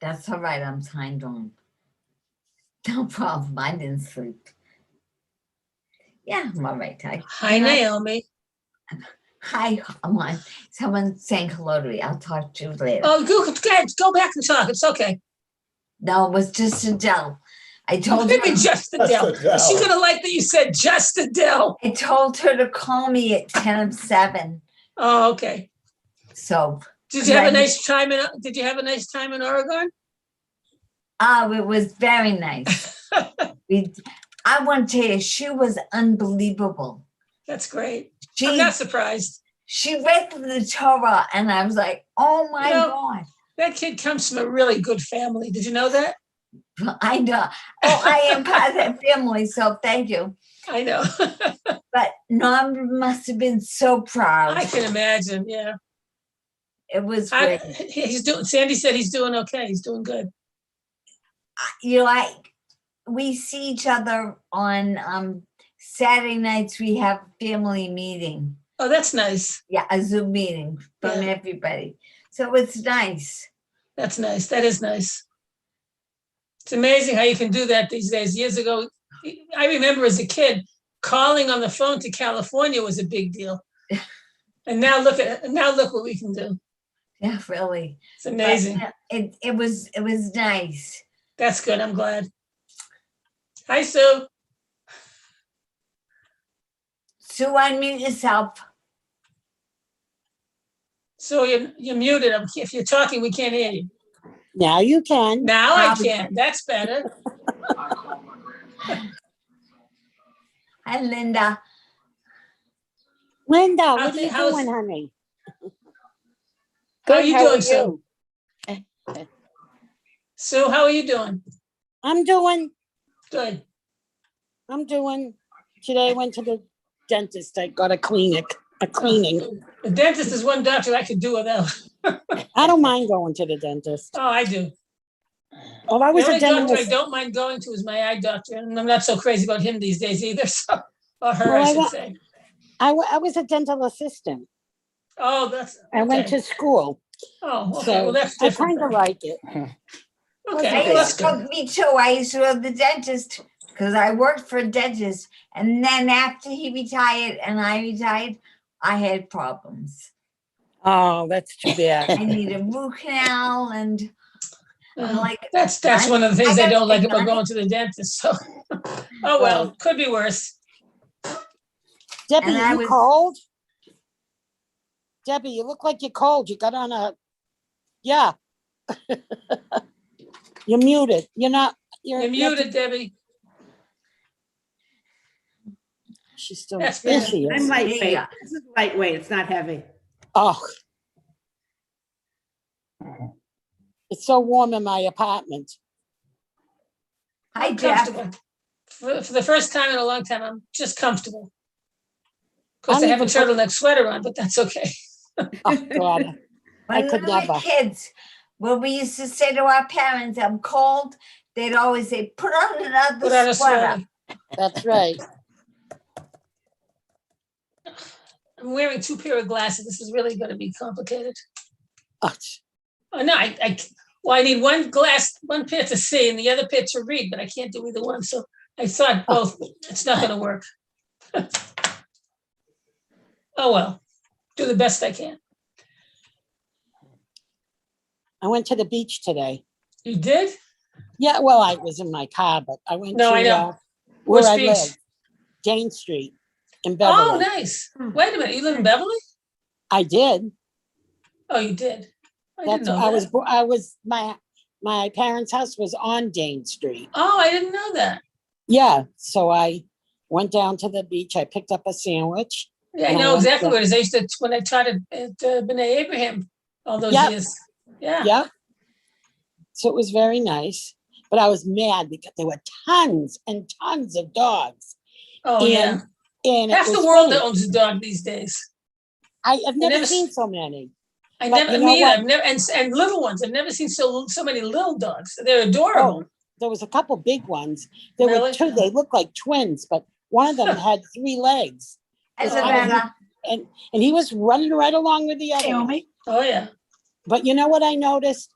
That's all right. I'm signed on. No problem. I didn't sleep. Yeah, I'm all right, Ty. Hi, Naomi. Hi, I'm on. Someone's saying hello to me. I'll talk to you later. Oh, go back and talk. It's okay. No, it was just Adele. I told Maybe her. just Adele. Is she gonna like that you said just Adele? I told her to call me at 10:07. Oh, okay. So. Did you have a nice time in? Did you have a nice time in Oregon? Oh, it was very nice. I want to tell you, she was unbelievable. That's great. I'm not surprised. She read the Torah, and I was like, "Oh my God!" That kid comes from a really good family. Did you know that? I know. Oh, I am part of that family, so thank you. I know. But Norm must have been so proud. I can imagine. Yeah. It was great. Sandy said he's doing okay. He's doing good. We see each other on Saturday nights. We have family meeting. Oh, that's nice. Yeah, a Zoom meeting from everybody. So it's nice. That's nice. That is nice. It's amazing how you can do that these days. Years ago, I remember as a kid, calling on the phone to California was a big deal. And now look what we can do. Yeah, really. It's amazing. But it was nice. That's good. I'm glad. Hi, Sue. Sue, unmute yourself. Sue, you're muted. If you're talking, we can't hear you. Now you can. Now I can. That's better. Hi, Linda. Linda, what are you doing, honey? How are you doing, Sue? Sue, how are you doing? I'm doing good. Today I went to the dentist. I got a cleaning. The dentist is one doctor I could do without. I don't mind going to the dentist. Oh, I do. Well, I was the only a dentist. doctor I don't mind going to is my eye doctor, and I'm not so crazy about him these days either. So, or her, I should say. I was a dental assistant. Oh, that's. Okay. I went to school. Oh, okay. So well, that's different. I kind of like it. Okay. Me too. I used to go to the dentist because I worked for a dentist, and then after he retired and I retired, I had problems. Oh, that's too bad. I need a root canal, and I'm like, that's one of the things I don't like about going to the dentist. So, oh well, could be worse. Debbie, you cold? Debbie, you look like you're cold. You got on a, yeah. You're muted. You're not. You're muted, Debbie. She's still. I'm lightweight. This is lightweight. It's not heavy. Oh. It's so warm in my apartment. I'm comfortable. For the first time in a long time, I'm just comfortable. Of course, I have a turtleneck sweater on, but that's okay. Oh, God. I could never. Kids, when we used to say to our parents, I'm cold, they'd always say, put on another sweater. That's right. I'm wearing 2 pairs of glasses. This is really going to be complicated. Oh no, I need one pair to see and the other pair to read, but I can't do either one. So I thought both. It's not going to work. Oh well, do the best I can. I went to the beach today. You did? Yeah, well, I was in my car, but I went I know. Where I live, Jane Street in Beverly. Oh, nice. Wait a minute, you live in Beverly? I did. Oh, you did? I didn't know that. I was my parents' house was on Jane Street. Oh, I didn't know that. Yeah, so I went down to the beach. I picked up a sandwich. Yeah, I know exactly where it is. I used to, when I taught at B'nai Abraham all those years. Yeah. Yeah. So it was very nice, but I was mad because there were tons and tons of dogs. Oh, yeah. And half the world owns a dog these days. I've never seen so many. I never, me either. I've never, and little ones. I've never seen so many little dogs. They're adorable. Oh, there was a couple big ones. There were 2. They looked like twins, but one of them had 3 legs. And he was running right along with the other. Oh yeah. But you know what I noticed?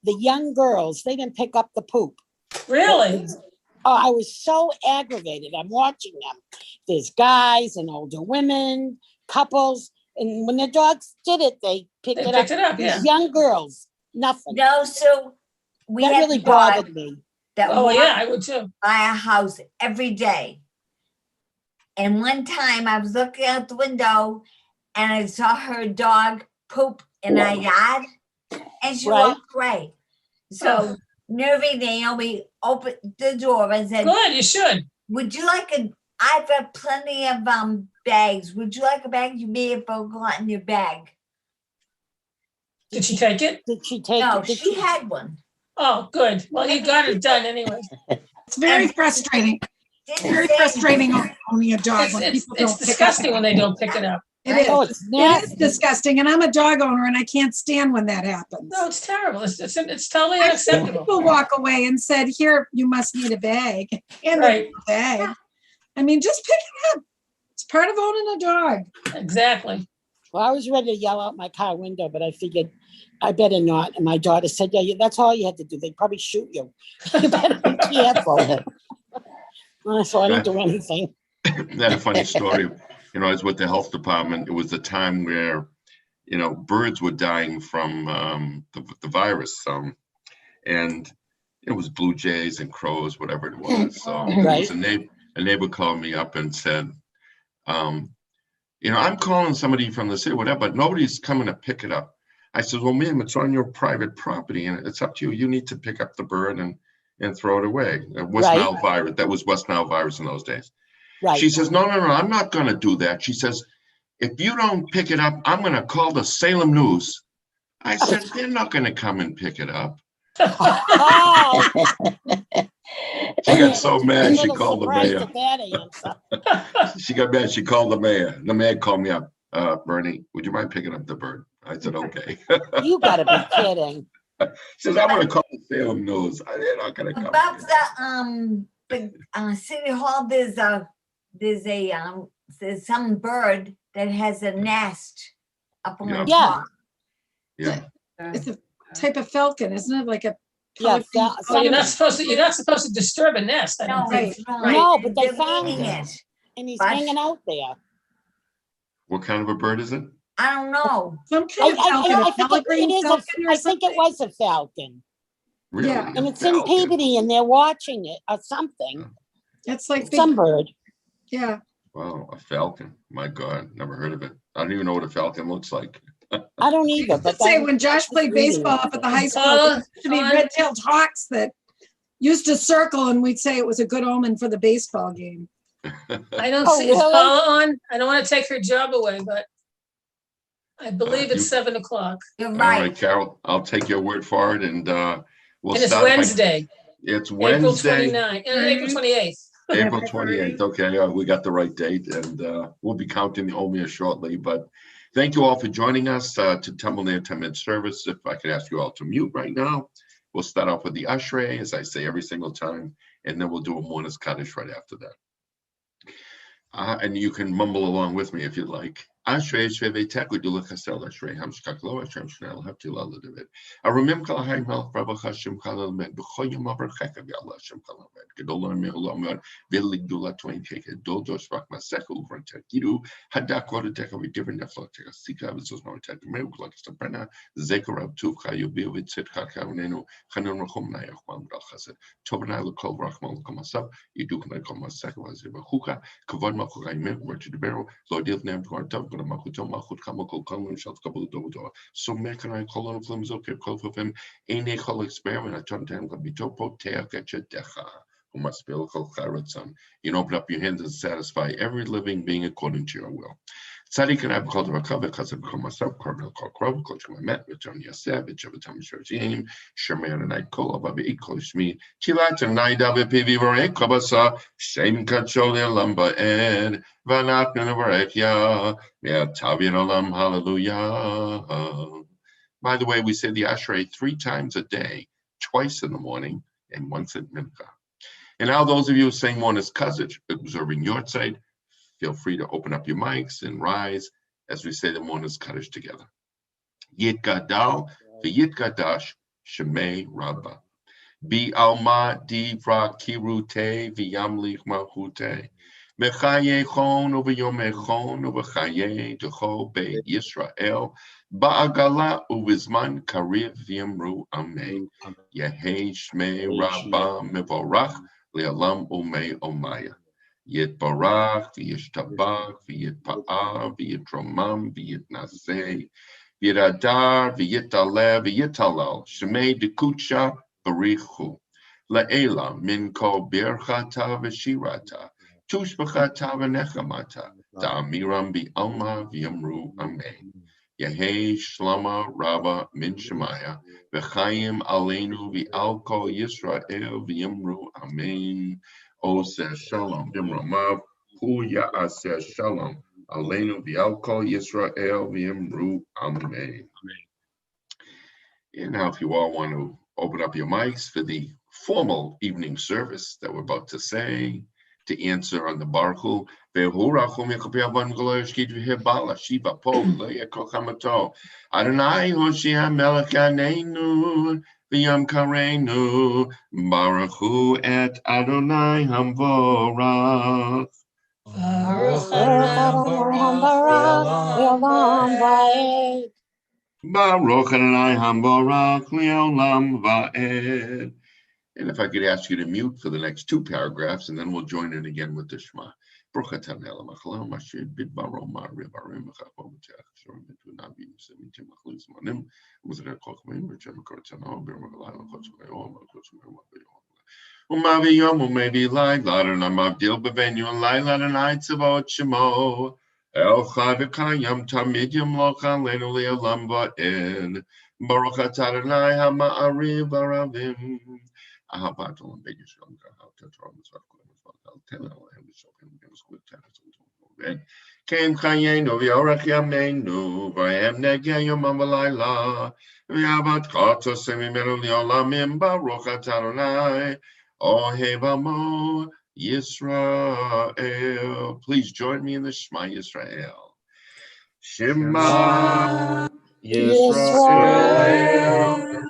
the young girls, they didn't pick up the poop. Really? Oh, I was so aggravated. I'm watching them. There's guys and older women, couples, and when the dogs did it, they picked They it picked up. it up, These yeah. young girls, nothing. No, so we That had really a dog bothered me. that Oh, walked yeah, I would too. by our house every day. And one time I was looking out the window and I saw her dog poop in our yard and she Right. walked away. So nervy Naomi opened the door and said, Good, you should. would you like I've got plenty of bags. Would you like a bag? You may have forgotten your bag. Did she take it? Did she take No, it? Did she had one. Oh, good. Well, you got it done anyway. It's very frustrating. Didn't Very say frustrating anything. owning a dog when It's people don't pick disgusting up. when they don't pick it up. It is. Oh, it's It is nasty. disgusting, and I'm a dog owner, and I can't stand when that happens. No, it's terrible. It's totally I've seen unacceptable. people walk away and said, "Here, you must need a bag," and Right. a bag. I mean, just pick it up. It's part of owning a dog. Exactly. Well, I was ready to yell out my car window, but I figured I better not. And my daughter said, yeah, that's all you had to do. They'd probably shoot you. You better be careful. So I didn't do anything. That's a funny story. You know, I was with the health department. It was the time where, you know, birds were dying from the virus. And it was blue jays and crows, whatever it was. So there was a neighbor called me up and said, you know, I'm calling somebody from the city, whatever, but nobody's coming to pick it up. I said, well, ma'am, it's on your private property and it's up to you. You need to pick up the bird and throw it away. West Nile virus. That was West Nile virus in those days. Right. She says, no, I'm not going to do that. She says, if you don't pick it up, I'm going to call the Salem News. I said, they're not going to come and pick it up. Oh, She got so mad, I'm she a little called the surprised mayor. at that answer. She got mad, she called the mayor. The mayor called me up. Bernie, would you mind picking up the bird? I said, okay. You gotta be kidding. She says, I'm going to call the Salem News. They're not going to come. Above the city hall, there's some bird that has a nest up on the Yeah. top. Yeah. It's a type of falcon, isn't it? Like a Yeah, pelican. Oh, you're not supposed to disturb a nest. I No, don't think. it's not. No, but they They're found eating it. it. And he's But- hanging out there. What kind of a bird is it? I don't know. Some kind of falcon, a I think pelican falcon or I think it something. was a falcon. Really? Yeah. And it's in Peabody and they're watching it or something. It's like big, Some bird. yeah. Wow, a falcon. My God, never heard of it. I don't even know what a falcon looks like. I don't either, but Let's say when Josh played baseball up at the high school, there used to be red-tailed hawks that used to circle, and we'd say it was a good omen for the baseball game. I don't Oh, see. Is really? Paula on? I don't want to take her job away, but I believe it's you- 7 o'clock. You're All right. right, Carol, I'll take your word for it and we'll And it's start by- Wednesday, It's April Wednesday, 29th, April 28th. April 28th. Okay, we got the right date and we'll be counting the Omer shortly. But thank you all for joining us to Ner Tamid service. If I could ask you all to mute right now, we'll start off with the Ashrei, as I say every single time, and then we'll do a Mourner's Kaddish right after that. And you can mumble along with me if you'd like. Ashrei Shvevetek Udula Chasel Ashrei Hamshkaklo Hashem Shnei Haftilal David. Aramim Kalahai Melch Rabba Hashem Kalamed B'choyim Aber Chekav Yalla Hashem Kalamed Gedolah Mehulamad Vili Gdula Twain Keke Dodos Rak Maseku Uvrantek Gidu Hadak Rodatek of a different Neflok Sika Visos Notek Meuk like Stabrena Zekarab Tuv Chayu Bivit Sit Kakanenu Hanan Rachum Nayach Mam Ral Chased Tobana Lukol Rachmal Komasab Yiduk Nakom Masek Vaziba Huka Kavod Makurai Mem Richard Bero Lordil Nem Kwartav. So can I call on films okay, call for him a call experiment. I turn down the bitopo decha who must be local charetzam. You open up your hands and satisfy every living being according to your will. Tzaddik and I've called Rakav because I've become myself, Carmel called Krov, Coach my met, return Yaseb, it's every time Shirjim, Sherman and I call about the equal me, Chilat and Naida PV Vore, Kabasa, Shame Kachole Lamba and Vanat Navarekia, Mea Tavian Olam, hallelujah. By the way, we say the Ashrei 3 times a day, twice in the morning and once at Mincha. And now those of you saying Mourner's Kaddish, observing your side, feel free to open up your mics and rise as we say the Mourner's Kaddish together. Yit Gadal, V'yit Gadash, Shemay Rabba. Bi alma divra kirute v'yamlich malchute. Mechaye chon uv'yom echon uv'chaye decho be Yisrael. Ba'agala uvizman kariv v'yamru amen. Yehi shmei Rabba mevorach le'alam umei omaya. Yitbarach v'yishtabach v'yitpa'ah v'yitromam v'yitnaseh. V'yidadar v'yitaleh v'yitalal. Shemei dekucha barichu. La'ela min kol birchata v'shirata. Tushbachata v'nechamata. Ta'amiram bi'alma v'yamru amen. Yehei shlama rabba min shemaya. V'chayim aleinu v'al kol Yisrael v'yamru amen. Oseh shalom b'mromav. Hu ya'aseh shalom. Aleinu v'al kol Yisrael v'yamru amen. And now if you all want to open up your mics for the formal evening service that we're about to say, to answer on the Baruch Adonai Hoshea Melech Yaneinu V'yam Kareinu Baruch Hu et Adonai Hamvorach. Baruch Baruch Adonai Hamvorach Le'olam Va'ed. And if I could ask you to mute for the next two paragraphs, and then we'll join in again with the Shema. El Chavikayam Tamid Yamlocha Lenu Le'olam Va'ed. Baruch atah Adonai Hama'ariv Aravim. Ahavat Olam Beit Yisrael Kahal Tetorah Mitzvah Kolam Mitzvah Tena Olam Yisrael Mitzvah Tena Ken Chayenu V'yorach Yameinu V'ayem Negeh Yomam V'layla V'yavat Chatos Semimenu Le'olamim Baruch atah Adonai Ohev Amo Yisrael. Please join me in the Shema Yisrael. Shema Yisrael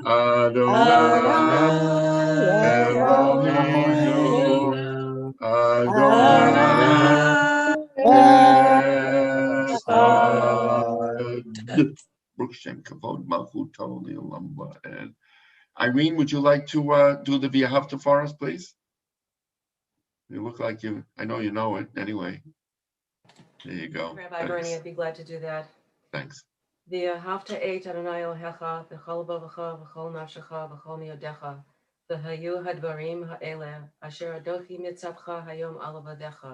Adonai Eloheinu Adonai Echad. Baruch Shem Kavod Malchuto Le'olam Va'ed. Irene, would you like to do the V'ahavta for us, please? You look like you, I know it anyway. There you go. Rabbi Bernie, I'd be glad to do that. Thanks. V'ahavta et Adonai Elohecha v'chol levavecha v'chol nafshecha v'chol miyodecha v'hayu hadvarim ha'eleh asher adochi mitzavcha hayom al avadecha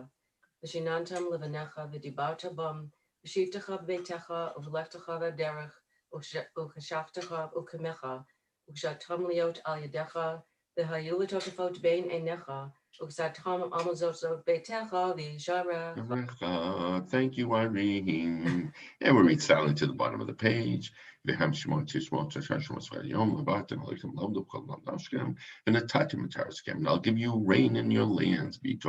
v'shinantam levanecha v'dibarta bam v'shivtecha b'beitecha uv'lechtecha v'derech u'chashaftecha u'kamecha u'kshatam liot al yadecha v'hayu l'totafot bein einecha u'ksatam amazot beitecha v'yisharech. Thank you, Irene. And we read silent to the bottom of the page. And I'll give you rain in your lands. And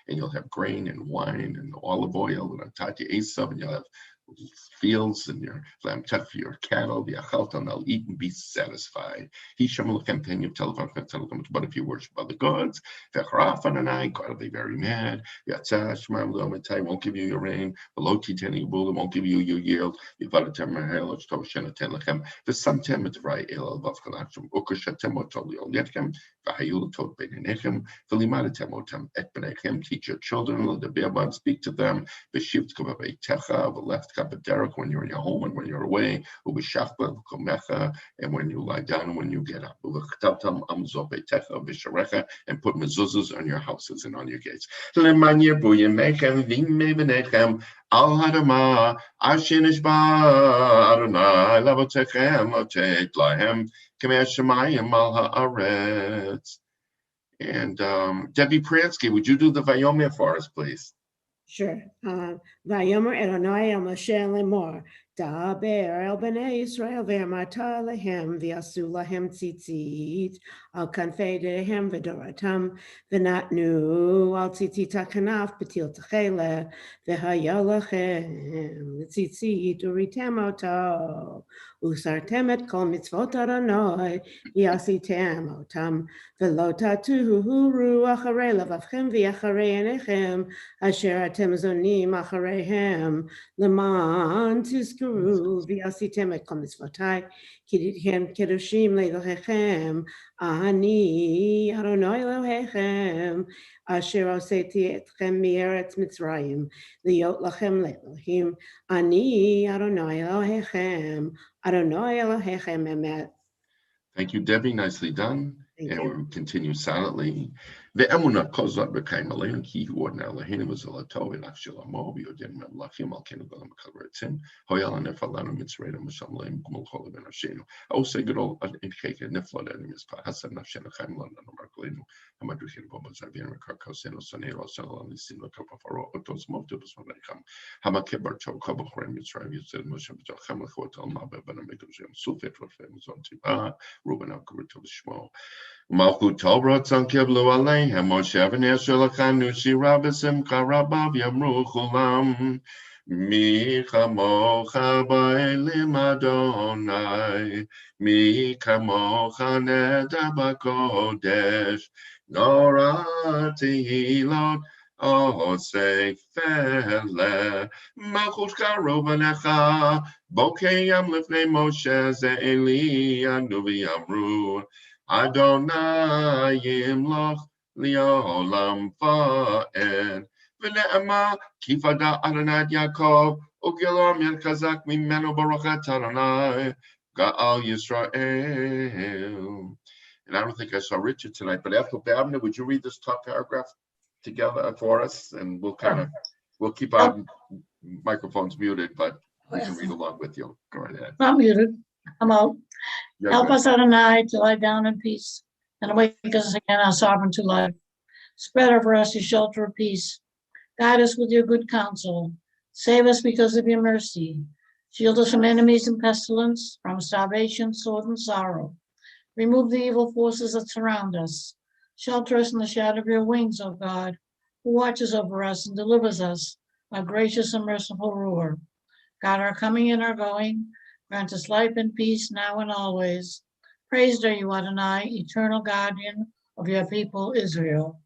you'll have grain and wine and olive oil and you'll have fields and your lamb for your cattle, and they'll eat and be satisfied. But if you worship other gods, God will be very mad. Won't give you your rain, won't give you your yield. Teach your children, speak to them. Derek, when you're in your home and when you're away, and when you lie down and when you get up, and put mezuzahs on your houses and on your gates. And Debbie Pransky, would you do the Vayomer for us, please? Sure. Vayomer Adonai el Moshe lemor. Daber el bnei Yisrael ve'amata lehem v'yasu lahem tzitzit al kanfeidehem v'doratam v'natnu al tzitzit kanaf b'til techele v'haya lachem tzitzit uritem oto usartem et kol mitzvot Adonai yasitem otam v'lo tatuhu ruach harei levavchem v'yacharei enechem asher atem zonim achareihem leman tizkuru v'yasitem et kol mitzvotai kidithem kedoshim leilochem ani Adonai Elohechem asher oseti etchem mieretz Mitzrayim liot lachem leelohim ani Adonai Elohechem Adonai Elohechem emet. Thank you, Debbie. Nicely done. Thank And you. we'll continue silently. Ve'emunah kozat b'kaim aleinu ki hu adonai Eloheinu v'zolato v'nach shalamo v'yodem melachim al kenu galam kavretzim hoyal nefalanu mitzrayim v'shamleim gmul chol ben Hashem. Osei gadol incheke neflad edim yispa hasan nafshenu chaim lananu markolenu hamadruchin v'bazavin v'karkosenu sanero salam nisim v'kapafaro otos movtu b'smavleicham hamakebar chol kabachrem Mitzrayim yised Moshe b'tachem l'chot al ma'be ben amigdushem sufet v'fem zontiva Ruben al-Kuruto v'shmo Malchut Torah Tzankiv Lo Aleihem Moshe v'Nesher Lachanu Shira B'Simcha Rabav Yamru Chulam Mi Chamocha Ba'elim Adonai Mi Chamocha Neda B'Kodesh Nora Tehilot Osei Fele Malchut Karo V'Necha Bokeyam Lifnei Moshe Ze'eli Anu V'Yamru Adonai yimloch liolam fa'ed v'ne'ema kifada Adonai Yaakov ugilom yen chazak mimenu baruch et Adonai ga'al Yisrael. And I don't think I saw Richard tonight, but after Abner, would you read this top paragraph together for us? And we'll keep our microphones muted, but we can read along with you. Go right ahead. I'm muted. I'm out. You're Help good. us Adonai to lie down in peace and awake us again, our sovereign to life. Spread over us your shelter of peace. Guide us with your good counsel. Save us because of your mercy. Shield us from enemies and pestilence, from starvation, sword, and sorrow. Remove the evil forces that surround us. Shelter us in the shadow of your wings, O God, who watches over us and delivers us, our gracious and merciful ruler. God, our coming and our going, grant us life and peace now and always. Praised are you, Adonai, eternal guardian of your people, Israel.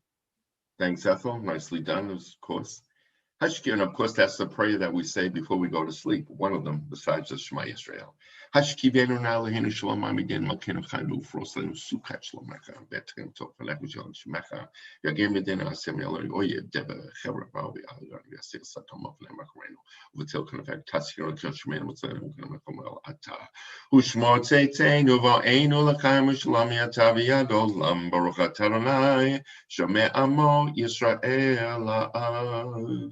Thanks, Ethel. Nicely done, of course. Hashki, and of course, that's the prayer that we say before we go to sleep. One of them, besides the Shema Yisrael. Hashki v'enu na'aleinu shalom amidin malkeinu chaynu ufroslenu sukat shlomecha betchem tov v'lechu shalom shemecha yagem v'dina asem yaloi oyev deba chevra ba'ovi ahayon v'yasir satom avlem achreinu v'til kanafek tatzir l'kel shmeinu v'tzleinu v'kanafek el ata u'shmo tzeitzenu v'o'einu l'chaim v'shalom yata v'yado lam baruch atah Adonai shomei amo Yisrael la'ad.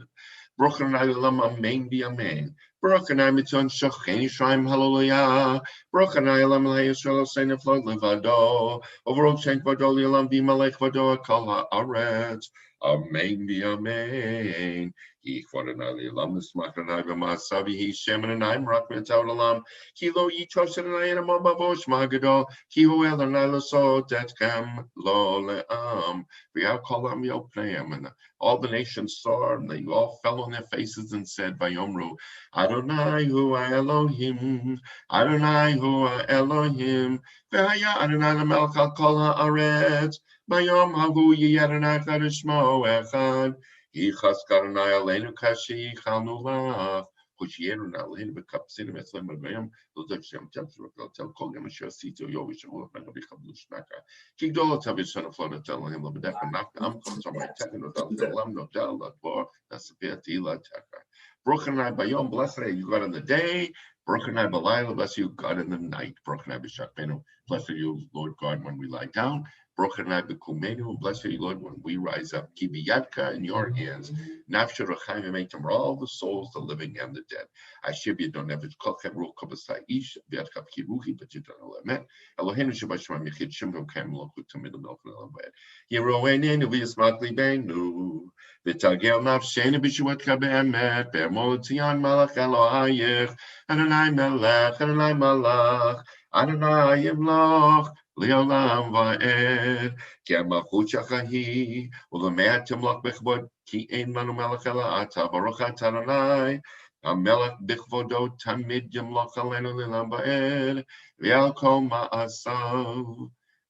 Baruch Adonai Olam, Amen v'Amen. Baruch Adonai Mitzon Shochen Yisrael Hallelujah. Baruch Adonai Olam Elhei Yisrael Osein Neflog Levado. Overall Shen Kvado L'Olam V'Malech Kvado Kol Haaretz. Amen v'Amen. Ki Kvod Adonai L'Olam Nismach Adonai V'Ma'asav Yehi Shem Adonai M'rak Mitzvot Olam. Ki Lo Yitrosh Adonai Enamo Bavo Shema Gadol. Ki Hu Adonai L'Sod Etchem Lo Le'am. V'Yal Kol Am Yopneim. And all the nations saw, and they all fell on their faces and said, Vayomru, Adonai hu Elohim, Adonai hu Elohim, V'haya Adonai l'melech al kol haaretz, Vayom hahu yi Adonai echad shmo echad, Yichas Adonai aleinu kashi yichalnu lach, Hoshieru na'aleinu v'kapsinu v'etzlem v'vayom, L'zek shem temtru v'kel kol yom asher asitu yovi shavua v'no v'chavlu shmaka, Ki gdol atav yishon aflod Elohim l'bedech v'nach am kol tzomai tekin v'dal v'olam no del l'adbor nasapir tila techa. Baruch Adonai bayom, blessed are you God in the day. Baruch Adonai b'layla, bless you God in the night. Baruch Adonai b'shakbenu, blessed are you Lord God when we lie down. Baruch Adonai b'kumenu, blessed are you Lord when we rise up. Ki b'yadka, in your hands. Nafshe r'chaim v'meitem, are all the souls, the living and the dead. Asher b'yadon nefesh kol chevru k'basai ish, b'yadka v'kiruchi, but you don't know emet. Eloheinu shabashma michid shem v'kem l'okut tamid l'melch v'elam v'ed. Yeroenenu v'yismat libenu, v'tagel nafshenu b'shuatka be'emet, be'emol tzion malach Elohayich, Adonai melech, Adonai malach, Adonai yimloch, לעולם ועד, כי המלכות שלך היא, ולמעט תמלך בכבוד, כי אין לנו מלך אלא אתה, ברוך אתה אדוני, המלך בכבודו תמיד ימלוך עלינו לעולם ועד, ועל כל מעשיו.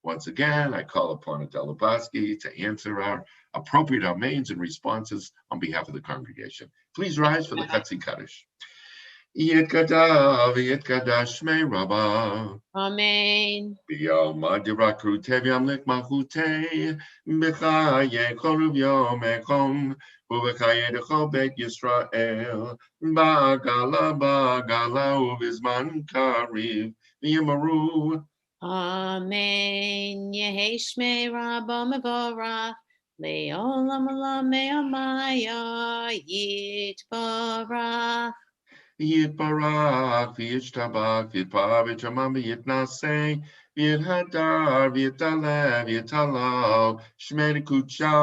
Once again, I call upon Adela Bosky to answer our appropriate amens and responses on behalf of the congregation. Please rise for the Chatzi Kaddish. Yitkadav, Yitkadash Shmei Rabbah. Amen. B'yom Adirakru Tevyam Lik Malchutei, B'chaye Choruv Yom Echom, U'b'chaye Dechol Bet Yisrael, Ba'agala U'bizman Kariv, V'yimaru. Amen. Yehi Shmei Rabba Mevorach, Le'olam Olam Me'amaya Yitbarach. Yitbarach, V'yishtabach, V'yitpar, V'yitramam, V'yitnaseh, V'yithadar, V'yitalev, V'yitalal, Shmei Kucha.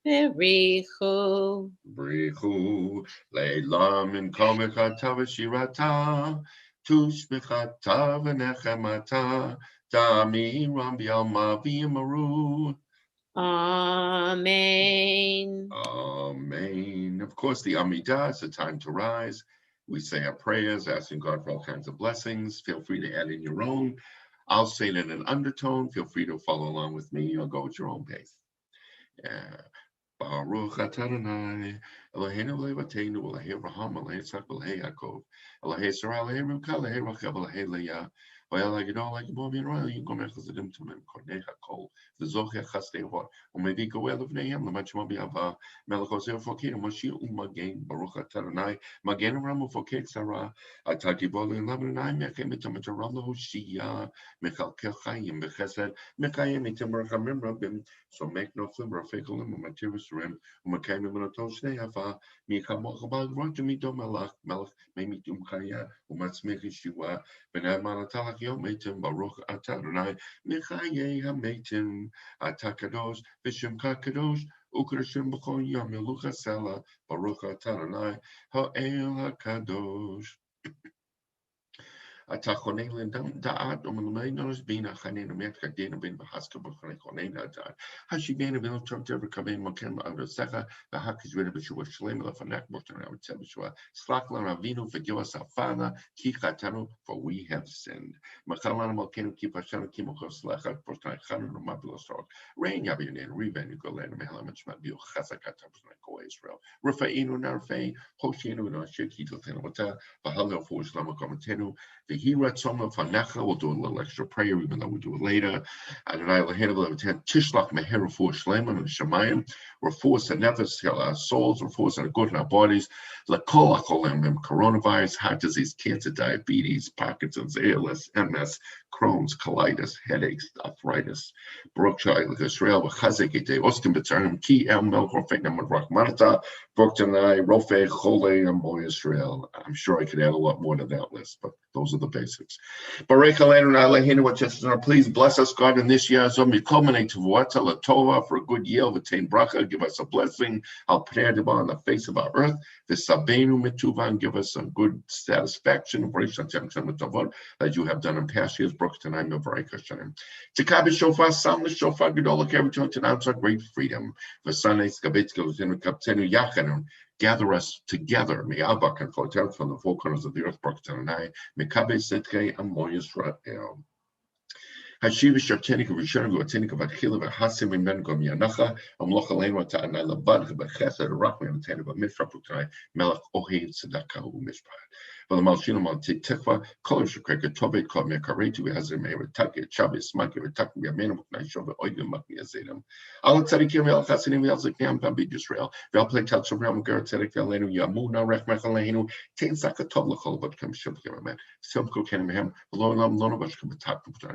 Berichu. Brichu, Leilam, and Komechata, V'shirata, Tushmechata, V'nechemata, Dami, Rambi Alma, V'yimaru. Amen. Amen. Of course, the Amidah is the time to rise. We say our prayers, asking God for all kinds of blessings. Feel free to add in your own. I'll say it in an undertone. Feel free to follow along with me or go at your own pace. Baruch atah Adonai, Eloheinu v'levateinu, Elohei Avraham, Elohei Yitzchak, Elohei Yaakov, Elohei Sarah, Elohei Rivka, Elohei Rachel, Elohei Leah, V'yal Hagidol, Hagibor V'yirah, Yigom Echazadim Tumim, Kornei HaKol, V'zoch Echastei Hor, U'mevi Goel V'neihem, L'mat Shema B'yava, Melech Hosea U'fokeinu, Moshe U'magen, Baruch atah Adonai, Magen Avraham U'fokei Sarah, Atah Gibor Le'elam Adonai, Mechem Etam Etam L'Hoshia, Mechalkel Chayim B'chesed, Mechayim Etam Rachamim Rabim, so make no flim Rafekolim U'matirus Rim, U'makayim U'manato Shnei Hava, Mi'chamoch Ba'al Rotu Melech, Melech Me'mitum Chaya, U'matzmech Yeshua, B'nei Manatalach Yom Meitim, Baruch atah Adonai, Mechayei HaMeitim, Atah Kadosh, V'Shemcha Kadosh, U'Kedashim B'chol Yom Yelucha Sela, Baruch atah Adonai, Ha'el HaKadosh. Atachonei lendam da'at u'melumei nonos bina chanenu met kadenu ben b'haska b'chonei chonei da'at hashibenu ben l'tom tever kabein moken ba'avosecha v'hakish v'rei b'shua shlem l'fanek b'chonei avotzel b'shua slach lan avinu forgive us our Father ki chatanu for we have sinned machal lanu malkenu ki pashanu ki mochos lechat b'chonei chanu n'mabilosor rein yavinen rivenu golenu mehalam shmat biu chazakata b'chonei ko Israel rafa'inu narfei hoshienu n'ashir ki totenu v'ta v'halel for Islam komentenu. We'll do a little extra prayer, even though we'll do it later. Adonai Eloheinu v'levateinu tishlach meher refuah shlema and shemayim, refuah nefesh our souls, refuah and good in our bodies. L'kol hacholim, coronavirus, heart disease, cancer, diabetes, Parkinson's, ALS, MS, Crohn's, colitis, headaches, arthritis. Baruch Sha'ilach Yisrael v'chazek etei oskim b'tzarim ki el melech rofeinu m'rachmanata Baruch Tanai Rofei Cholei Amo Yisrael. I'm sure I could add a lot more to that list, but those are the basics. Baruch Aleinu Eloheinu, what just now, please bless us, God, in this year. So we culminate to Vuatza Latova for a good year, V'tein bracha, give us a blessing. Al Pnei Adama on the face of our earth. V'sabeinu Mituvan, give us a good satisfaction. As you have done in past years. Baruch Tanai Mevarech Hashem. Tikabi Shofar, sound the Shofar, Gedolah, every time to announce our great freedom. V'sanei Skabetzkel, Kaptenu Yachanun. Gather us together, Me'abak and Flotel from the four corners of the earth, Baruch Tanai, Mekabe Setke Amo Yisrael. Hashiv Shartenik Rishon Gotenik of Achille Hasim and Gom Yanacha, Amloch Alema Ta'anai Labad, Bechesed, Rachman, and Tanib, Mishra Putai, Melech Ohev Sedaka, Mishpat. For the Malshino Malti Tekva, Color Shakreka, Tobit, called me a Kareti, Hazim, Taki, Chabis, Maki, Taki, Yaman, Nashova, Oidim, Maki, Azedam. Al Tzadikim, El Hasinim, El Zakam, Bambi, Israel, Vel Play Touch of Ram, Gar Tzedik, Elenu, Yamuna, Rechmach, Elenu, Tain Saka Toblachol, but come Shilkaman, Silko Kenem, Lolam, Lonovash,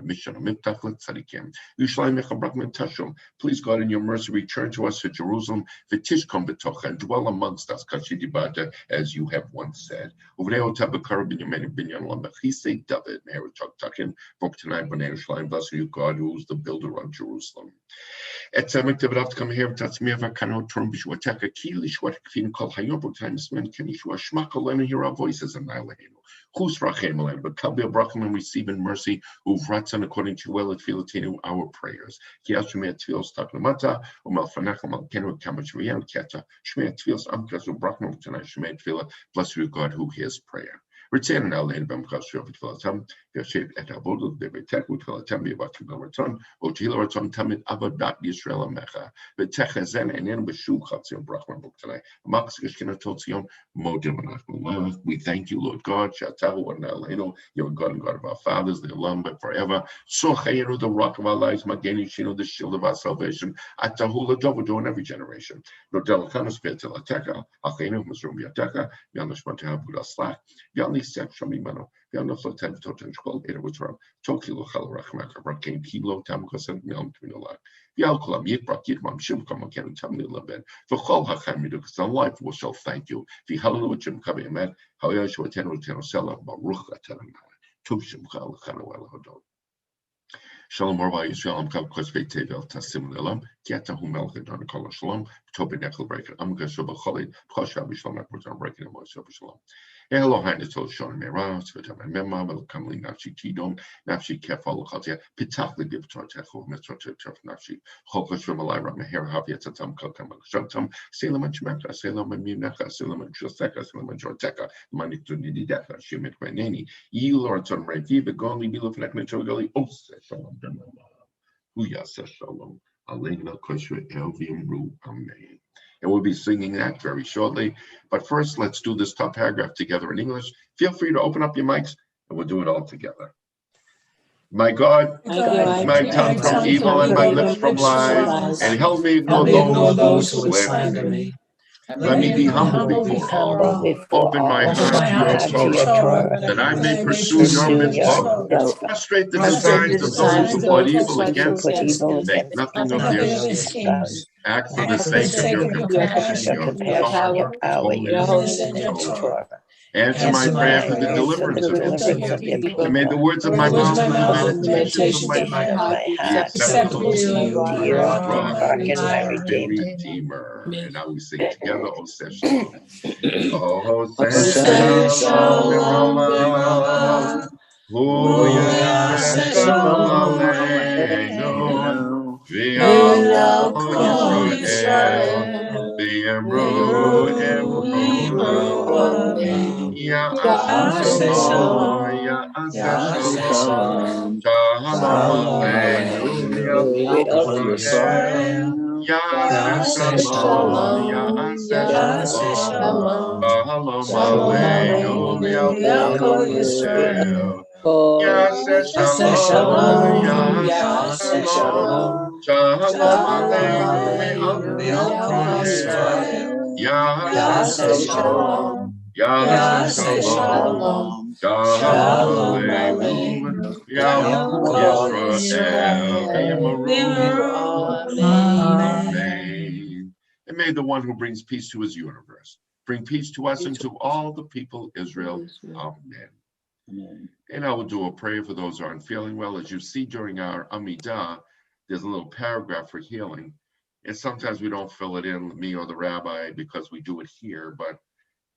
Mission, Miptachlet, Tzadikim, Yushlaim, Mechabrakman, Tashum. Please, God, in your mercy, return to us to Jerusalem, Vitishkom Betocha, and dwell amongst us, Kashidibata, as you have once said. Over there, Tabakar Binyamin Binyan Lambach. He said David, Merichak Takin, Boktanai Bonair Shlaim, bless you, God, who is the builder of Jerusalem. At Samek David have to come here, Tatsmiava Kano Trumbishwataka, Kilish, what Fin called Hayobot times men, Kanishwa Shmakal, and hear our voices and Nilahino. Chus rachem aleinu, but kabel brachim and receive in mercy, uvratzon according to your will, tefillatenu, our prayers. Ki ashmei tefillos taklamata, umalfanach umalkenu kamach v'yel keta, shmei tefillos amkas ubrachim tonight shmei tefillah. Blessed be God who hears prayer. Return now, Lane Bamkas Shop at Philatam, their shape at Abodo, the Betek with Philatam, about Kiloraton, or Chiloraton Tamid Abadat Israel Mecha, but Techazen and then with Shu Khatzion Brahman book tonight. Max Kishkinatotzion, Modim. We thank you, Lord God, Shatahu and Aleno, your God and God of our fathers, the Lamb but forever. So Chayenu, the rock of our lives, Mageni Shino, the shield of our salvation, Atahula Dovodo in every generation. No Delakanas Petelateka, Achenu, Musrum Yateka, Yanashmataha Buddha Slack, Yanni set Shamimano, Yana Flotem Totem School, Edwardram, Tokilo Halrachmaka, Rakin Kilo, Tamkos and Milm Twinola, Yalkulam, Yitbrak Yitmam, Shimkam, Ken Tamila Ben, for Hol Hachamidukas, and life will shall thank you. Fi Hallelujah, Jim Kabiamet, however, Shwateno Tenosella, Baruch Atanamana, Tushim Kal Hanawella Hodon. Shalom Morva Yisrael Kav Kosvei Tevel Tasim Lelam Kiata Humelcha Don Kol Shalom Tobi Nekel Breaker Amga Shoba Choli Chosha B'Shalom Akbotan Breaking Amo Shoba Shalom. Hello, Heinz Tol Shon Mera Svetam Mema Melkamli Nafshi Tidom Nafshi Kefal Khatia Pitach the Gift Techo Mitzvot Tef Nafshi Chokosh from Alayra Meher Havia Tatam Kalkam Shantam Salem and Shmeka Salem and Munecha Salem and Shoseka Salem and Jorteka Manikuni Deka Shimit Beneni Yilorton Revi Begoni Bilofnek Nechogali Os Shalom. Shalom. Amen. And we'll be singing that very shortly. But first, let's do this top paragraph together in English. Feel free to open up your mics and we'll do it all together. My God, my tongue from evil and my lips from lies, and help me ignore those who slander me. Let me be humble before all. Open my heart to your Torah, that I may pursue your mitzvot. Frustrate the designs of those who put evil against me. Make nothing of their schemes. Act for the sake of your compassion, your power, holiness, and your Torah. Answer my prayer for the deliverance of your people. And may the words of my mouth and the meditations of my heart be acceptable to you, rock and my redeemer. And now we sing together, O Shalom. O Shalom, Shalom Aleinu, V'al Kol Yisrael, V'yamru Ya'aseh Shalom, Ya'aseh Shalom, Shalom Aleinu, V'al Kol Yisrael, Ya'aseh Shalom, Ya'aseh Shalom, Shalom Aleinu, V'al Kol Yisrael, Ya'aseh Shalom, Ya'aseh Shalom, Shalom Aleinu, V'al Kol Yisrael, Ya'aseh Shalom, Ya'aseh Shalom, Shalom Aleinu, V'al Kol Yisrael. Amen. And may the one who brings peace to his universe bring peace to us and to all the people Israel. Amen. And I will do a prayer for those who aren't feeling well. As you see during our Amidah, there's a little paragraph for healing. And sometimes we don't fill it in, me or the rabbi, because we do it here. But,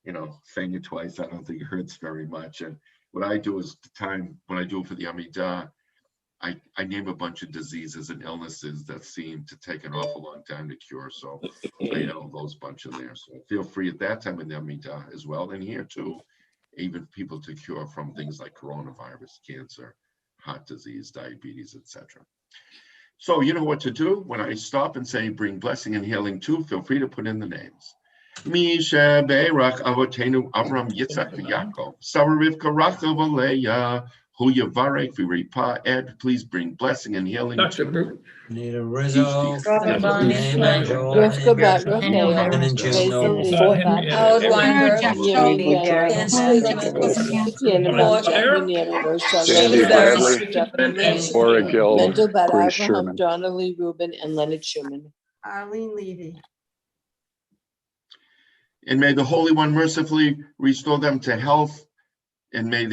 you know, saying it twice, I don't think it hurts very much. And what I do is the time when I do it for the Amidah, I name a bunch of diseases and illnesses that seem to take an awful long time to cure. So I know those bunch in there. So feel free at that time in the Amidah as well. And here too, even people to cure from things like coronavirus, cancer, heart disease, diabetes, etc. So you know what to do. When I stop and say bring blessing and healing too, feel free to put in the names. Misha Beirach Avotenu Avram Yitzchak Yaakov Sarah Rivka Rachel Valeya Hu Yavarek V'Ripa Ed. Please bring blessing and healing. Need a Rizzo, Rivka Bat Raphael, Basil Lisa Bat Outwinder, Yemi Ben Unana Rochelle Sandy Bradley, Stephanie Lynn, Laura Gill, Mendel Bat Grace Abraham, Sherman. Donna Lee Rubin, and Leonard Schuman. Arlene Levy. And may the Holy One mercifully restore them to health, and may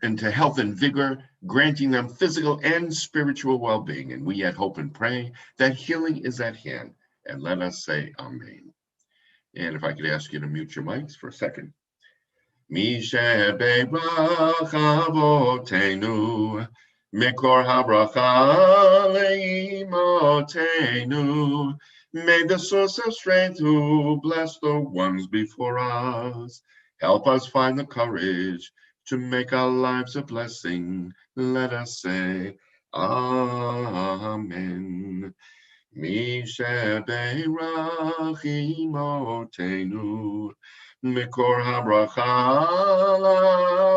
and to health and vigor, granting them physical and spiritual well-being. And we yet hope and pray that healing is at hand. And let us say Amen. And if I could ask you to mute your mics for a second. Misha Bebrach Avotenu, Mikor Habracha Leimotenu. May the source of strength who bless the ones before us help us find the courage to make our lives a blessing. Let us say, Amen. Misha Bebrach Imotenu. Mikor habracha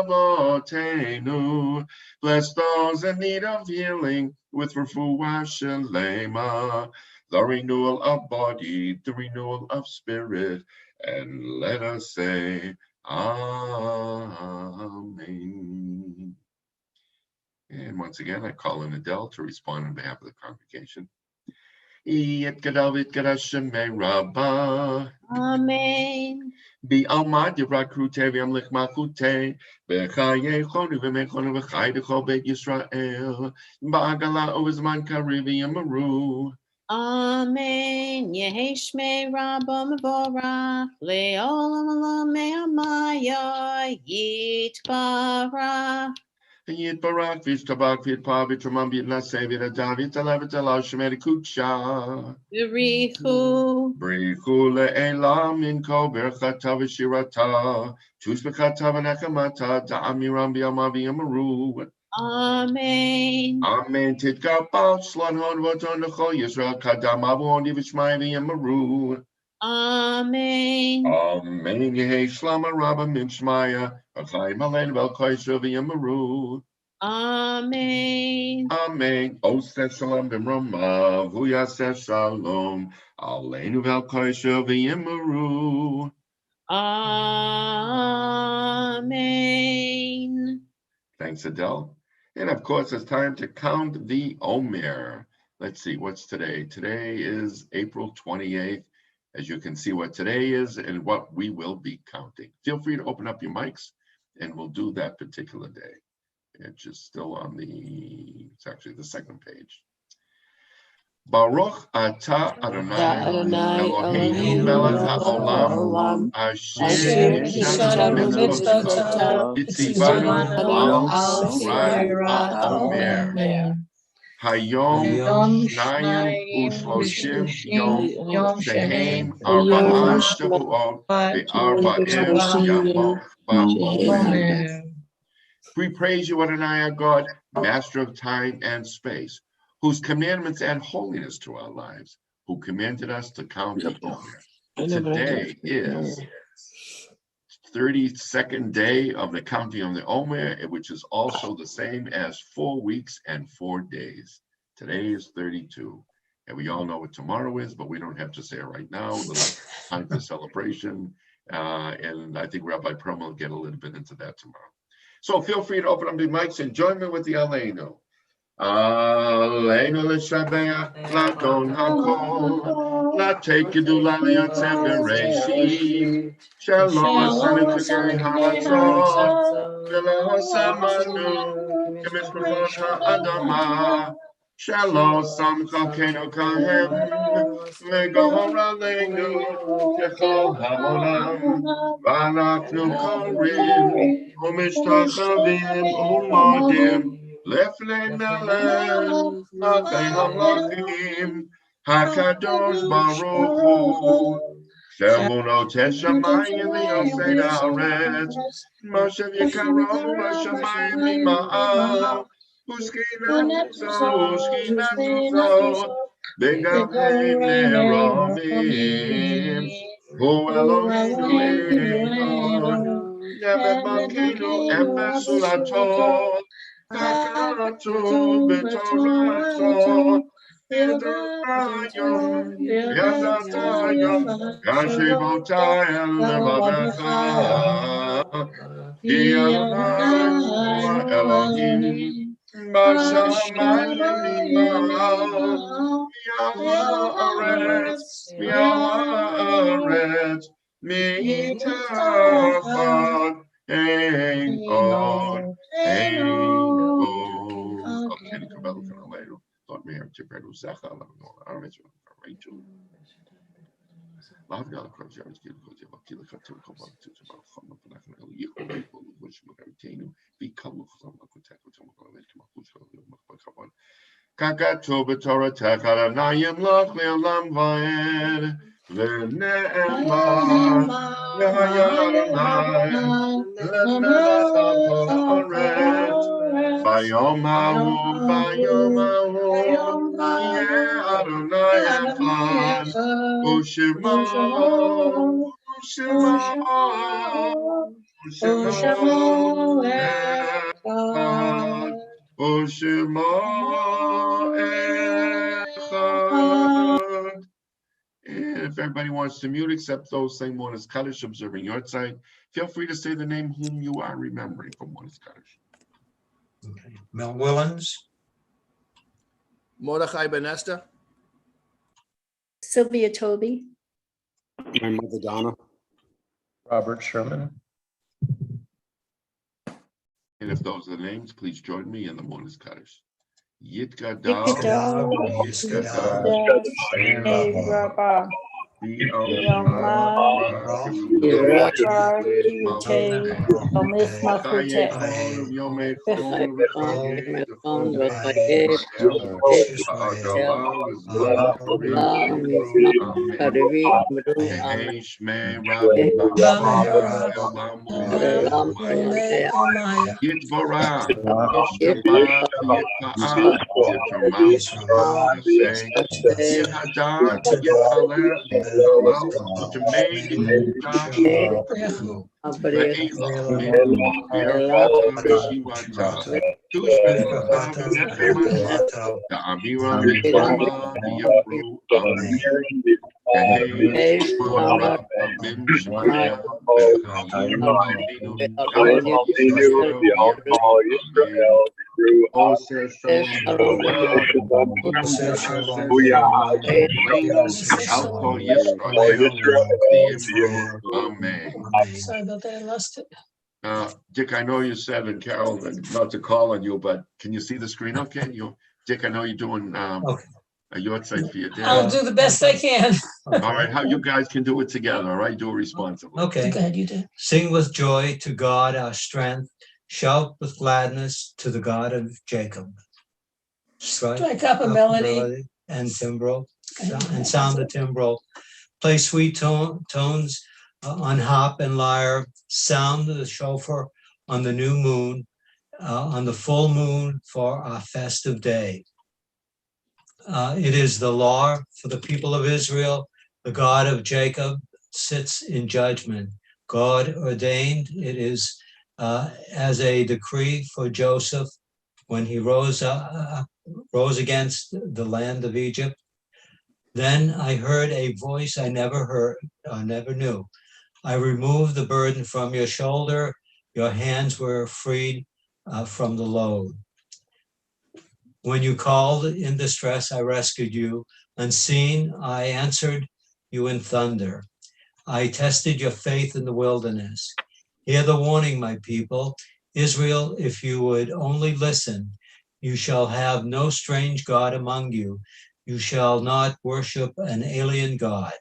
lavotenu. Bless those in need of healing with refuah shelema, the renewal of body, the renewal of spirit, and let us say, Amen. And once again, I call in Adele to respond on behalf of the congregation. Amen. Be Almad Yivrakrute V'Amlich Malchute B'Chaye Chonu V'Mechonu V'Chai D'Chol Beit Yisrael Ba'agala Ovizman Karivi Yamaru. Amen. Yehi Shmei Rabba Mevorach Le'olam Olam Me'amaya Yitbarach. Yitbarak V'Ishtabak V'Yitpa V'Tramam V'Yitnaseh V'Yitadav V'Yitalav V'Yitalav Shemeri Kutsha B'richu. B'richu Le'elam Minko Berchata V'Shirata Tush B'Chata V'Nechamata Ta'amiram V'Yama V'Yamaru. Amen. Amen. Titkapal Shlon Hod Voton L'Chol Yisrael Kadam Avon Yivishmai V'Yamaru. Amen. Amen. Yehi Shlama Rabba Minshmaya Achai Malen V'Elkoisha V'Yamaru. Amen. Amen. Oseh Shalom B'Mroma V'Yaseh Shalom Aleinu V'Elkoisha V'Yamaru. Amen. Thanks, Adele. And of course, it's time to count the Omer. Let's see, what's today? Today is April 28th. As you can see what today is and what we will be counting. Feel free to open up your mics and we'll do that particular day. It's just still on it's actually the second page. Baruch atah Adonai Eloheinu melech haolam asher nishanu mitzvotcha v'tzivanu al Torah ha'omer. Hayom Shnayim Ushloshim Yom Shehem Arba'a Shavuot Ve'arba'im Yamot Ba'omer. We praise you, Adonai, our God, Master of time and space, whose commandments add holiness to our lives, who commanded us to count the Omer. Today is 32nd day of the counting of the Omer, which is also the same as 4 weeks and 4 days. Today is 32. And we all know what tomorrow is, but we don't have to say it right now. A little time for celebration. And I think Rabbi Perlman will get a little bit into that tomorrow. So feel free to open up your mics and join me with the Aleinu. Aleinu l'shabeach l'adon hakol l'tei gedula liyotzeh bereshit shalom asanu k'gei haratzot v'lo samanu k'mishpachot ha'adama shalom sam chalkenu kahem v'gohor aleinu k'chol ha'olam v'anachnu korim u'mishtachavim u'modim Lefnei Melech Malchei Hamlachim Hakadosh Baruch Hu Shemunot Shamayim V'Yosei Haaretz Moshe V'Yikaron B'Shamayim V'Ma'al Ushkinatu B'Gavei Me'Ramim Hu Eloheinu Echad Yemed Malkeinu Efes Ulato Hakatu b'Torato Yadatayon Yashivotai Levavecha Ki Adonai Elohim B'Shamayim Ya'aretz Mitachot Ein Od Ein Od. Okay, Kabbalah for later. Thought me to Pedro Zacha. Rachel. If everybody wants to mute, except those saying Monas Kaddish, observing your side, feel free to say the name whom you are remembering from Monas Kaddish. Okay. Mel Willens, Mordechai Ben Esther. Sylvia Toby. My mother Donna. Robert Sherman, And if those are the names, please join me in the Monas Kaddish. Yitkadal, Yitkadal, Sorry about that, I lost it. Dick, I know you said, and Carol, and not to call on you, but can you see the screen okay? Dick, I know you're doing Okay. a yard site for your I'll dad. do the best I can. All right, how you guys can do it together, all right? Do it responsibly. Okay. Go ahead, you do. Sing with joy to God our strength. Shout with gladness to the God of Jacob. Strike up a melody. And timbrel, and sound the timbrel. Play sweet tones on harp and lyre. Sound the shofar on the new moon, on the full moon for our festive day. It is the law for the people of Israel. The God of Jacob sits in judgment. God ordained it is as a decree for Joseph when he rose against the land of Egypt. Then I heard a voice I never heard or never knew. I removed the burden from your shoulder. Your hands were freed from the load. When you called in distress, I rescued you. Unseen, I answered you in thunder. I tested your faith in the wilderness. Hear the warning, my people. Israel, if you would only listen, you shall have no strange God among you. You shall not worship an alien God.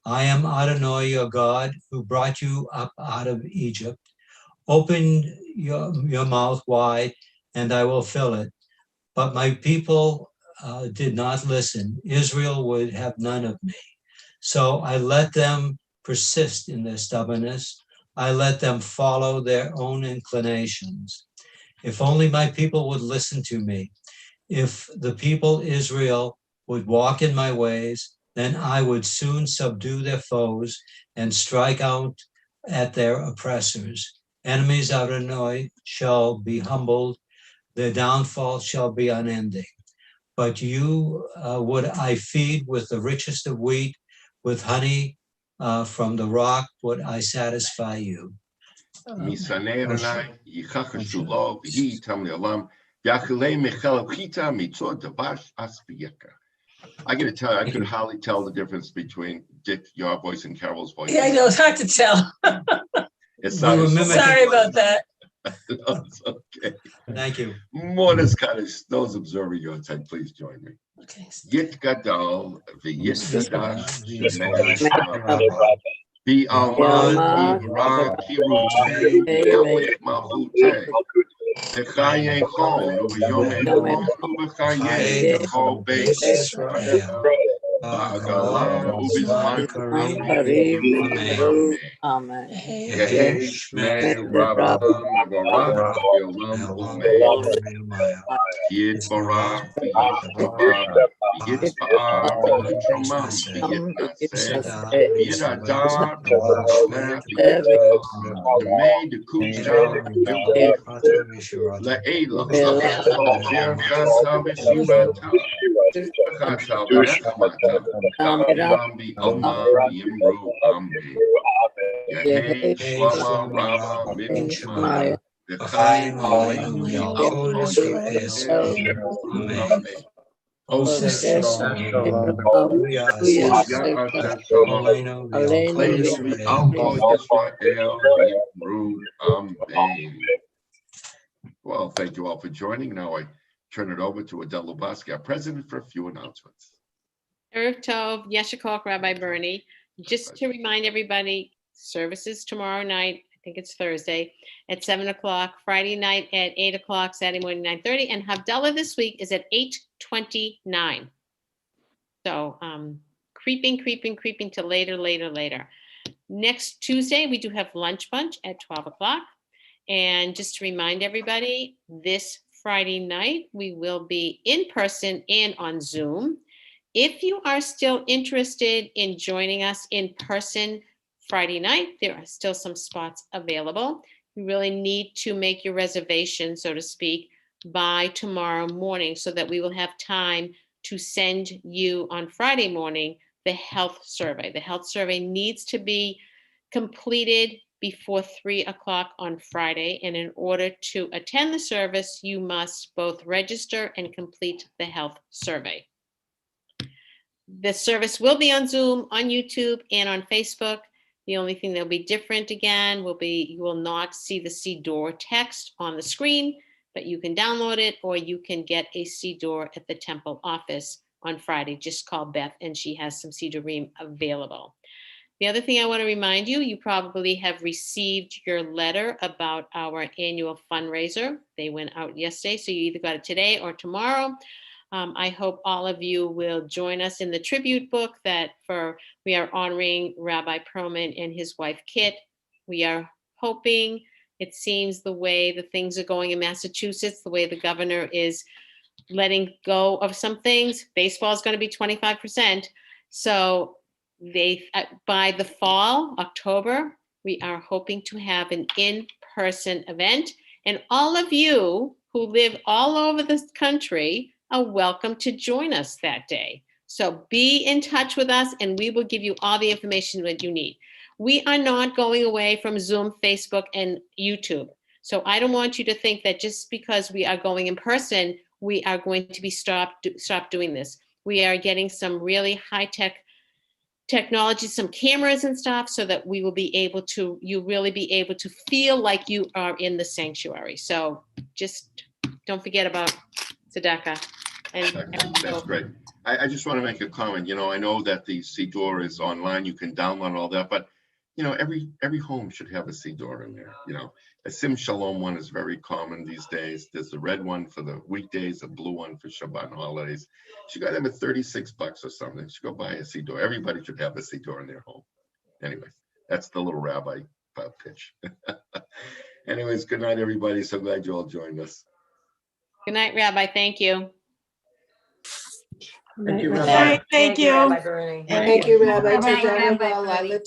I am Adonai, your God, who brought you up out of Egypt. Open your mouth wide, and I will fill it. But my people did not listen. Israel would have none of me. So I let them persist in their stubbornness. I let them follow their own inclinations. If only my people would listen to me. If the people Israel would walk in my ways, then I would soon subdue their foes and strike out at their oppressors. Enemies of Adonai shall be humbled. Their downfall shall be unending. But you would I feed with the richest of wheat, with honey from the rock would I satisfy you. I gotta tell you, I could hardly tell the difference between Dick, your voice, and Carol's voice. Yeah, I know, it's hard to tell. Sorry about that. It's okay. Thank you. Monas Kaddish, those observing your time, please join me. Okay. Yit gadol v'yitadash Yitadash shemei Bi'alma Yivra Kirutei Bi'alet Malchutei V'chaye Chol U'Yom Elon U'Chaye B'chol Beis Yisrael Ba'agala U'Bizman Karim Amen. Amen. Yehi Shmei Rabba Mevorach V'Olam U'Mei Yitbarach V'Yishtabach V'Yitzba'ar V'Yitramam V'Yitnaseh V'Yidadar V'Yishleh V'Yitras Shemei D'Kucha V'Ucha Le'ela Achasol V'Yirchata V'Shirata V'Chata V'Nechmata V'Chaviram V'Alma V'Yimru Amen. Yehi Shlama Rabba Min Shmaya V'Chaim Aleinu V'Al Amen. Oseh Shalom. Oseh Shalom. Aleinu V'Al Yisrael V'Yimru Amen. Well, thank you all for joining. Now I turn it over to Adele Lubaski, our president, for a few announcements. Erev Tov, Yeshikok, Rabbi Bernie. Just to remind everybody, services tomorrow night, I think it's Thursday, at 7 o'clock, Friday night at 8 o'clock, Saturday morning, 9:30, and Havdalah this week is at 8:29. So creeping to later. Next Tuesday, we do have lunch bunch at 12 o'clock. And just to remind everybody, this Friday night, we will be in person and on Zoom. If you are still interested in joining us in person Friday night, there are still some spots available. You really need to make your reservation, so to speak, by tomorrow morning so that we will have time to send you on Friday morning the health survey. The health survey needs to be completed before 3 o'clock on Friday. And in order to attend the service, you must both register and complete the health survey. The service will be on Zoom, on YouTube, and on Facebook. The only thing that'll be different again will be you will not see the Siddur text on the screen, but you can download it or you can get a Siddur at the temple office on Friday. Just call Beth and she has some Siddurim available. The other thing I want to remind you, you probably have received your letter about our annual fundraiser. They went out yesterday, so you either got it today or tomorrow. I hope all of you will join us in the tribute book we are honoring Rabbi Perlman and his wife Kit. We are hoping, it seems the way the things are going in Massachusetts, the way the governor is letting go of some things, baseball is going to be 25%. So by the fall, October, we are hoping to have an in-person event. And all of you who live all over this country are welcome to join us that day. So be in touch with us and we will give you all the information that you need. We are not going away from Zoom, Facebook, and YouTube. So I don't want you to think that just because we are going in person, we are going to be stop doing this. We are getting some really high-tech technology, some cameras and stuff, so that we will be able to, you really be able to feel like you are in the sanctuary. So just don't forget about tzedakah. That's great. I just want to make a comment. I know that the Siddur is online. You can download all that, but every home should have a Siddur in there. A Sim Shalom one is very common these days. There's the red one for the weekdays, a blue one for Shabbat and holidays. You got them at $36 or something. You should go buy a Siddur. Everybody should have a Siddur in their home. Anyways, that's the little rabbi pitch. Anyways, good night, everybody. So glad you all joined us. Good night, Rabbi. Thank you. Thank you, Good Rabbi. night. Thank you. Rabbi Bernie. Thank you, Rabbi. Good night, Todah Rabbi Rabba. Bernie.